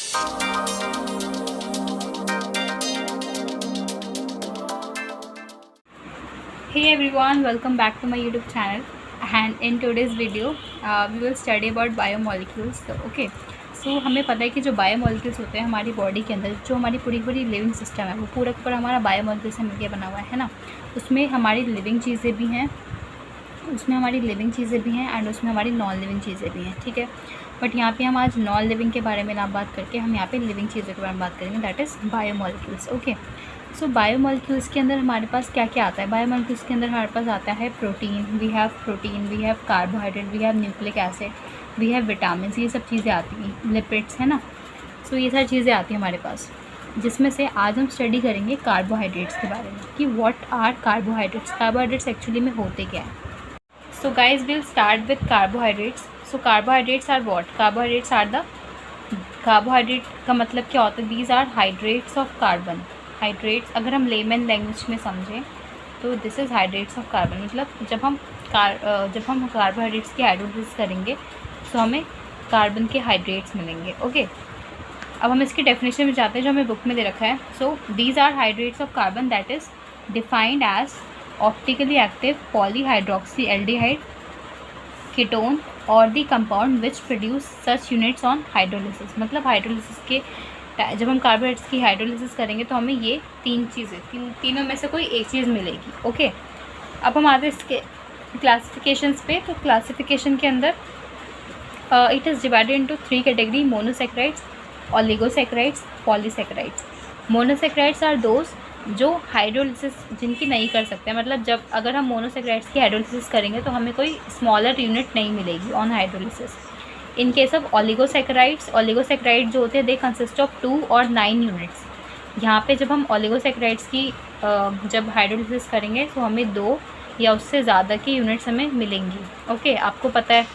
Hey everyone, welcome back to my YouTube channel. And in today's video, we will study about biomolecules. So हमें पता है कि जो biomolecules होते हैं हमारी बॉडी के अंदर, जो हमारी पूरी लिविंग सिस्टम है वो पूरा का पूरा हमारा बायोमोलिक्यूल से मिलकर बना हुआ है ना। उसमें हमारी लिविंग चीज़ें भी हैं, एंड उसमें हमारी नॉन लिविंग चीज़ें भी हैं, ठीक है। बट यहाँ पे हम आज नॉन लिविंग के बारे में ना बात करके हम यहाँ पे लिविंग चीज़ों के बारे में बात करेंगे, that is biomolecules. Okay, so biomolecules के अंदर हमारे पास क्या क्या आता है? बायोमोलिक्यूल्स के अंदर हमारे पास आता है protein, we have carbohydrate, we have nucleic acid, we have vitamin, ये सब चीज़ें आती हैं, लिपिड्स है ना। सो ये सारी चीज़ें आती हैं हमारे पास, जिसमें से आज हम स्टडी करेंगे कार्बोहाइड्रेट्स के बारे में कि what are carbohydrates, carbohydrates actually में होते क्या है। So guys will start with carbohydrates. So carbohydrates are what? Carbohydrates are the, carbohydrate का मतलब क्या होता है? These are hydrates of carbon. Hydrates अगर हम लेमन लैंग्वेज में समझें तो this is hydrates of carbon, मतलब जब हम कार्बोहाइड्रेट्स की हाइड्रोलिसिस करेंगे तो हमें कार्बन के हाइड्रेट्स मिलेंगे। ओके, अब हम इसकी डेफिनेशन में जाते हैं जो हमें बुक में दे रखा है। So these are hydrates of carbon that is defined as optically active polyhydroxy aldehyde ketone और the compound which produce such units on hydrolysis. मतलब हाइड्रोलिसिस के जब हम कार्बोहाइड्रेट्स की हाइड्रोलिसिस करेंगे तो हमें ये तीनों में से कोई एक चीज़ मिलेगी। ओके, अब हम आते हैं इसके क्लासिफिकेशंस पे। तो क्लासिफिकेशन के अंदर it is divided into 3 category: monosaccharides, oligosaccharides, polysaccharides. Monosaccharides are those जो हाइड्रोलिसिस जिनकी नहीं कर सकते, मतलब जब अगर हम मोनोसेक्राइड्स की हाइड्रोलिसिस करेंगे तो हमें कोई स्मॉलर यूनिट नहीं मिलेगी on hydrolysis. In case of oligosaccharides, oligosaccharide जो होते हैं दे कंसिस्ट ऑफ 2 और 9 यूनिट्स। यहाँ पे जब हम ओलिगोसेक्राइड्स की जब हाइड्रोलिसिस करेंगे तो हमें 2 या उससे ज़्यादा की यूनिट्स हमें मिलेंगी। ओके, आपको पता है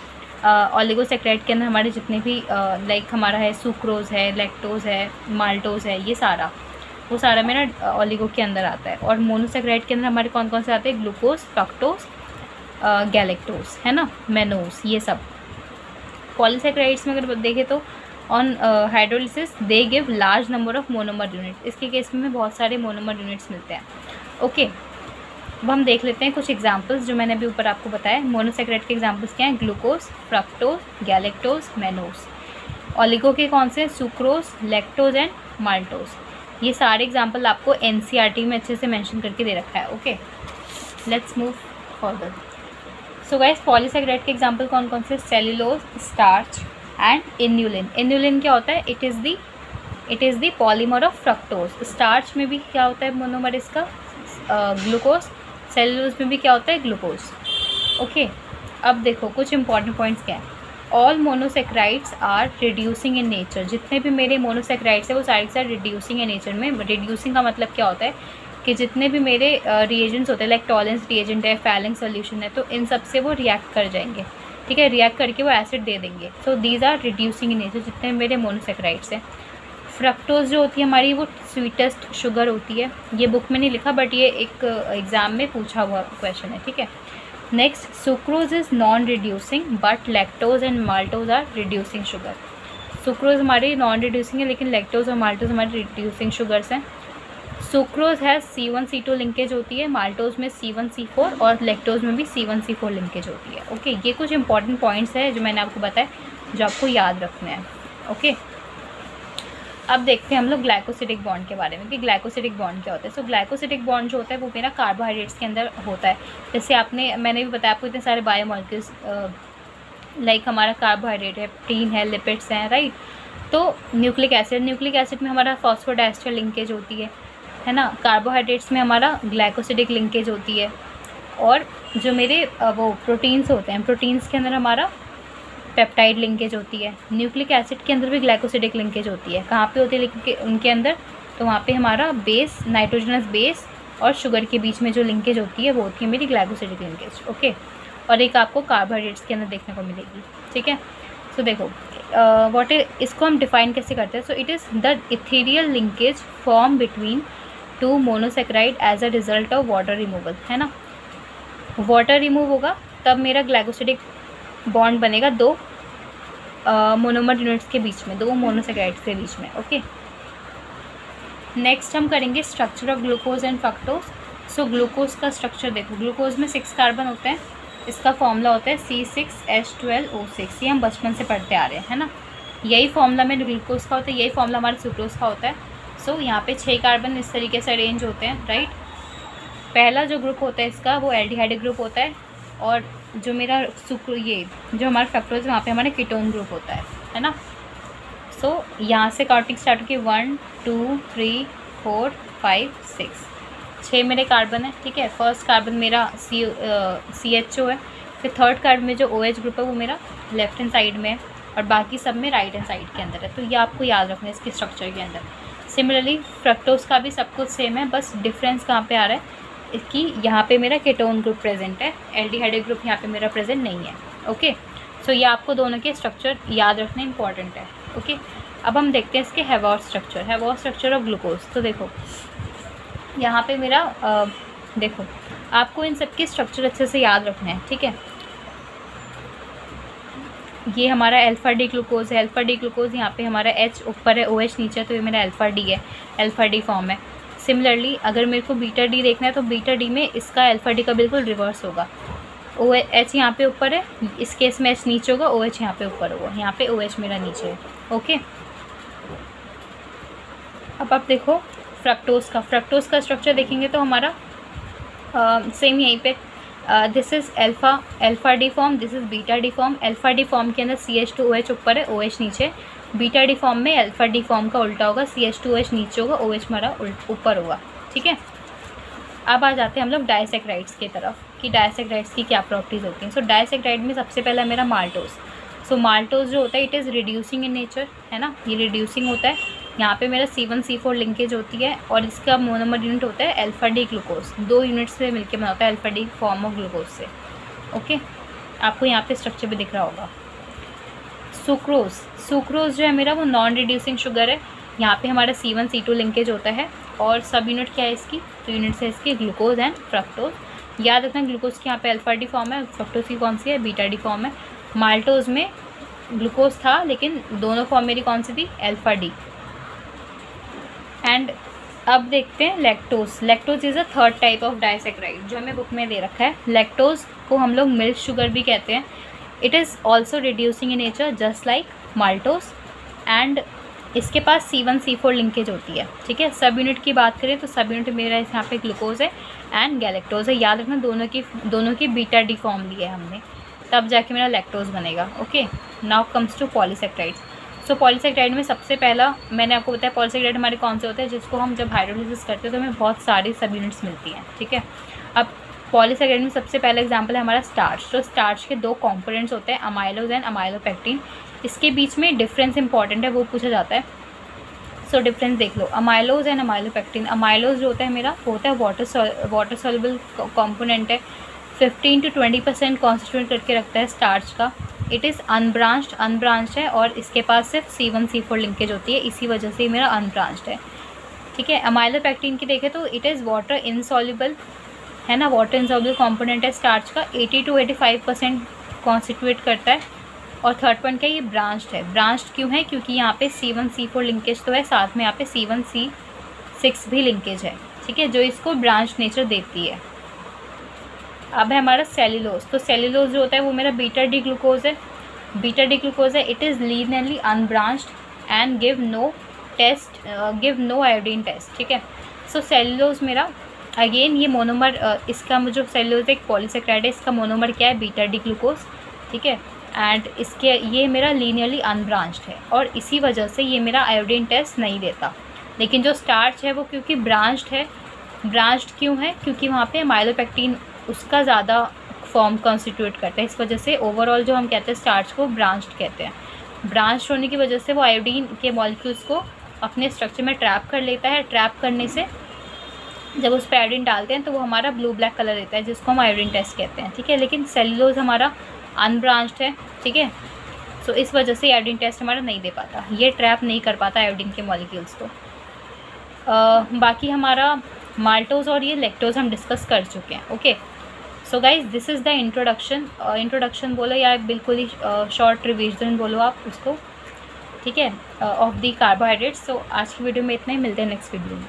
ओलिगोसेक्राइड के अंदर हमारे जितने भी लाइक हमारा है सुक्रोज है, लैक्टोज है, माल्टोज है, ये सारा वो सारा मेरा ओलिगो के अंदर आता है। और मोनोसेक्राइड के अंदर हमारे कौन कौन से आते हैं? ग्लूकोज, फ्रक्टोज, गैलेक्टोज है ना, मेनोज, ये सब। पॉलीसेक्राइड्स में अगर देखें तो on hydrolysis they give large number of monomer unit. इसके केस में बहुत सारे मोनोमर यूनिट्स मिलते हैं। ओके, अब हम देख लेते हैं कुछ एग्जांपल्स जो मैंने अभी ऊपर आपको बताया। मोनोसेक्राइड के एग्जांपल्स क्या हैं? Glucose, fructose, galactose, mannose. Oligo के कौन से? Sucrose, lactose and maltose. ये सारे एग्जांपल आपको एनसीईआरटी में अच्छे से मेंशन करके दे रखा है। Okay, let's move further. So guys, polysaccharide के एग्जांपल कौन कौन से? Cellulose, starch and inulin. Inulin क्या होता है? It is the polymer of fructose. Starch में भी क्या होता है मोनोमर इसका? ग्लूकोज। सेल्यूलोज में भी क्या होता है? ग्लूकोज। ओके, अब देखो कुछ इंपॉर्टेंट पॉइंट्स क्या हैं। All monosaccharides are reducing in nature. जितने भी मेरे मोनोसेक्राइड्स हैं वो सारे के सारे रिड्यूसिंग इन नेचर में। रिड्यूसिंग का मतलब क्या होता है कि जितने भी मेरे रिएजेंट्स होते हैं, लाइक टॉलेंस रिएजेंट है, फैलिंग सोल्यूशन है, तो इन सब से वो रिएक्ट कर जाएंगे, ठीक है, रिएक्ट करके वो एसिड दे देंगे। So these are reducing in nature जितने मेरे मोनोसेक्राइड्स हैं। फ्रक्टोज जो होती है हमारी वो स्वीटेस्ट शुगर होती है। ये बुक में नहीं लिखा बट ये एक एग्ज़ाम में पूछा हुआ क्वेश्चन है, ठीक है। Next, sucrose is non reducing but lactose and maltose are reducing sugar. Sucrose हमारी नॉन रिड्यूसिंग है लेकिन लैक्टोज और माल्टोज हमारी रिड्यूसिंग शुगर्स हैं। सुक्रोज है C1C2 लिंकेज होती है, माल्टोज में C1C4 और लैक्टोज में भी C1C4 लिंकेज होती है। ओके, ये कुछ इंपॉर्टेंट पॉइंट्स है जो मैंने आपको बताया जो आपको याद रखना है। ओके, अब देखते हैं हम लोग ग्लाइकोसिडिक बॉन्ड के बारे में कि ग्लाइकोसिडिक बॉन्ड क्या होता है। सो ग्लाइकोसिडिक बॉन्ड जो होता है वो मेरा कार्बोहाइड्रेट्स के अंदर होता है। जैसे मैंने भी बताया आपको इतने सारे बायोमोलिक्यूल्स, लाइक हमारा कार्बोहाइड्रेट है, प्रोटीन है, लिपिड्स हैं, राइट। तो न्यूक्लिक एसिड में हमारा फॉस्फोडाइस्टर लिंकेज होती है ना। कार्बोहाइड्रेट्स में हमारा ग्लाइकोसिडिक लिंकेज होती है। और जो मेरे वो प्रोटीन्स होते हैं, प्रोटीन्स के अंदर हमारा पेप्टाइड लिंकेज होती है। न्यूक्लिक एसिड के अंदर भी ग्लाइकोसिडिक लिंकेज होती है। कहाँ पे होती है उनके अंदर? तो वहाँ पे हमारा बेस, नाइट्रोजनस बेस और शुगर के बीच में जो लिंकेज होती है वो होती है मेरी ग्लाइकोसिडिक लिंकेज। ओके, और एक आपको कार्बोहाइड्रेट्स के अंदर देखने को मिलेगी, ठीक है। सो देखो व्हाट इज, इसको हम डिफाइन कैसे करते हैं। So it is the ethereal linkage form between 2 monosaccharide as a result of water removal, है ना। वाटर रिमूव होगा तब मेरा ग्लाइकोसिडिक बॉन्ड बनेगा 2 मोनोमर यूनिट्स के बीच में, 2 मोनोसेकेराइड्स के बीच में। ओके, नेक्स्ट हम करेंगे structure of glucose and fructose. So glucose का स्ट्रक्चर देखो, ग्लूकोज में 6 कार्बन होते हैं, इसका फॉर्मूला होता है C6H12O6, ये हम बचपन से पढ़ते आ रहे हैं, है ना। यही फॉर्मूला में ग्लूकोज का होता है, यही फॉर्मूला हमारे सुक्रोज का होता है। सो यहाँ पे 6 कार्बन इस तरीके से अरेंज होते हैं, राइट। पहला जो ग्रुप होता है इसका वो एल्डिहाइड ग्रुप होता है, और जो मेरा ये जो हमारा फ्रक्टोज है वहाँ पे हमारा कीटोन ग्रुप होता है ना। सो यहाँ से काउंटिंग स्टार्ट होगी 1 2 3 4 5 6, 6 मेरे कार्बन है, ठीक है। फर्स्ट कार्बन मेरा CHO है, फिर थर्ड कार्बन में जो OH ग्रुप है वो मेरा लेफ्ट हैंड साइड में है, और बाकी सब में राइट हैंड साइड के अंदर है। तो ये आपको याद रखना है इसके स्ट्रक्चर के अंदर। सिमिलरली फ्रक्टोज का भी सब कुछ सेम है, बस डिफरेंस कहाँ पे आ रहा है इसकी, यहाँ पे मेरा कीटोन ग्रुप प्रेजेंट है, एल्डिहाइड ग्रुप यहाँ पे मेरा प्रेजेंट नहीं है। ओके, सो ये आपको दोनों के स्ट्रक्चर याद रखना इंपॉर्टेंट है। ओके, अब हम देखते हैं इसके हैवॉर्ड स्ट्रक्चर ऑफ ग्लूकोज। तो देखो यहाँ पे मेरा देखो, आपको इन सब के स्ट्रक्चर अच्छे से याद रखना है, ठीक है। ये हमारा अल्फा डी ग्लूकोज है, अल्फा डी ग्लूकोज यहाँ पे हमारा H ऊपर है, OH नीचे है, तो ये मेरा अल्फा डी है, अल्फा डी फॉर्म है। सिमिलरली अगर मेरे को बीटा डी देखना है तो बीटा डी में इसका अल्फा डी का बिल्कुल रिवर्स होगा। H यहाँ पे ऊपर है, इस केस में H नीचे होगा, OH यहाँ पे ऊपर होगा, यहाँ पे OH मेरा नीचे है। ओके, अब आप देखो फ्रक्टोज का स्ट्रक्चर देखेंगे तो हमारा सेम यहीं पे, this is alpha D form, this is beta D form. Alpha D form के अंदर CH2OH ऊपर है, OH नीचे। बीटा डी फॉर्म में अल्फा डी फॉर्म का उल्टा होगा, CH2OH नीचे होगा, OH हमारा ऊपर होगा, ठीक है। अब आ जाते हैं हम लोग डाइसेक्राइड्स की तरफ कि डाइसेक्राइड्स की क्या प्रॉपर्टीज़ होती हैं। सो डाइसेक्राइड में सबसे पहला मेरा माल्टोज। सो माल्टोज जो होता है it is reducing in nature, है ना, ये रिड्यूसिंग होता है। यहाँ पे मेरा C1C4 लिंकेज होती है, और इसका मोनोमर यूनिट होता है अल्फा डी ग्लूकोज, 2 यूनिट से मिलकर बना होता है alpha D form of glucose से। ओके, आपको यहाँ पे स्ट्रक्चर भी दिख रहा होगा। सुक्रोज जो है मेरा वो नॉन रिड्यूसिंग शुगर है, यहाँ पे हमारा C1C2 लिंकेज होता है, और सब यूनिट क्या है इसकी, तो यूनिट्स है इसकी ग्लूकोज एंड फ्रक्टोज। याद रखना ग्लूकोज की यहाँ पे अल्फा डी फॉर्म है, फ्रक्टोज की कौन सी है, बीटा डी फॉर्म है। माल्टोज में ग्लूकोज था लेकिन दोनों फॉर्म मेरी कौन सी थी, अल्फा डी। एंड अब देखते हैं lactose is a third type of disaccharide जो हमें बुक में दे रखा है। लैक्टोज को हम लोग मिल्क शुगर भी कहते हैं। It is also reducing in nature just like maltose, and इसके पास C1C4 लिंकेज होती है, ठीक है। सब यूनिट की बात करें तो सब यूनिट मेरा यहाँ पे ग्लूकोज है एंड गैलेक्टोज है। याद रखना दोनों की बीटा डी फॉर्म ली है हमने, तब जाके मेरा लैक्टोज बनेगा। Okay, now comes to polysaccharides. So polysaccharide में सबसे पहला मैंने आपको बताया, पॉलीसेक्राइड हमारे कौन से होते हैं, जिसको हम जब हाइड्रोलिसिस करते हैं तो हमें बहुत सारी सब यूनिट्स मिलती हैं, ठीक है। अब पॉलीसेक्राइड में सबसे पहला एग्जांपल है हमारा स्टार्च। तो स्टार्च के 2 कंपोनेंट्स होते हैं, अमाइलोज एंड अमाइलोपेक्टिन। इसके बीच में डिफरेंस इंपॉर्टेंट है, वो पूछा जाता है। सो डिफरेंस देख लो, अमाइलोज एंड अमाइलोपेक्टिन। अमाइलोज जो होता है मेरा वो होता है वाटर सॉल्युबल कंपोनेंट है, 15 to 20% कॉन्स्टिट्यूट करके रखता है स्टार्च का। इट इज़ अनब्रांच्ड है, और इसके पास सिर्फ C1C4 लिंकेज होती है, इसी वजह से मेरा अनब्रांच्ड है, ठीक है। अमाइलोपेक्टिन की देखें तो इट इज़ वाटर इनसॉल्युबल, है ना, वाटर इनसॉल्युबल कंपोनेंट है स्टार्च का, 80 to 85% कॉन्स्टिट्यूट करता है। और थर्ड पॉइंट क्या, ये ब्रांच्ड है। ब्रांच्ड क्यों है, क्योंकि यहाँ पे C1C4 लिंकेज तो है, साथ में यहाँ पे C1C6 भी लिंकेज है, ठीक है, जो इसको ब्रांच नेचर देती है। अब है हमारा सेल्यूलोज। तो सेल्यूलोज जो होता है वो मेरा बीटा डी ग्लूकोज है, it is linearly unbranched and give no iodine test, ठीक है। सो सेल्यूलोज मेरा अगेन ये मोनोमर, इसका जो सेल्यूलोज एक पॉलीसेक्राइड है, इसका मोनोमर क्या है, बीटा डी ग्लूकोज, ठीक है। एंड इसके ये मेरा लीनियरली अनब्रांच्ड है, और इसी वजह से ये मेरा आयोडीन टेस्ट नहीं देता। लेकिन जो स्टार्च है वो क्योंकि ब्रांच्ड है, ब्रांच्ड क्यों है, क्योंकि वहाँ पे माइलोपेक्टिन उसका ज़्यादा फॉर्म कॉन्स्टिट्यूट करता है, इस वजह से ओवरऑल जो हम कहते हैं स्टार्च को ब्रांच्ड कहते हैं। ब्रांच्ड होने की वजह से वो आयोडीन के मॉलिक्यूल्स को अपने स्ट्रक्चर में ट्रैप कर लेता है। ट्रैप करने से जब उस पर आयोडीन डालते हैं तो वो हमारा ब्लू ब्लैक कलर देता है, जिसको हम आयोडीन टेस्ट कहते हैं, ठीक है। लेकिन सेल्यूलोज हमारा अनब्रांच्ड है, ठीक है। सो इस वजह से आयोडीन टेस्ट हमारा नहीं दे पाता, ये ट्रैप नहीं कर पाता आयोडीन के मॉलिक्यूल्स को। बाकी हमारा माल्टोज और ये लैक्टोज हम डिस्कस कर चुके हैं। Okay, so guys this is the introduction बोलो या बिल्कुल ही शॉर्ट रिविजन बोलो आप उसको, ठीक है, ऑफ द कार्बोहाइड्रेट्स। सो आज की वीडियो में इतना ही, मिलते हैं नेक्स्ट वीडियो में।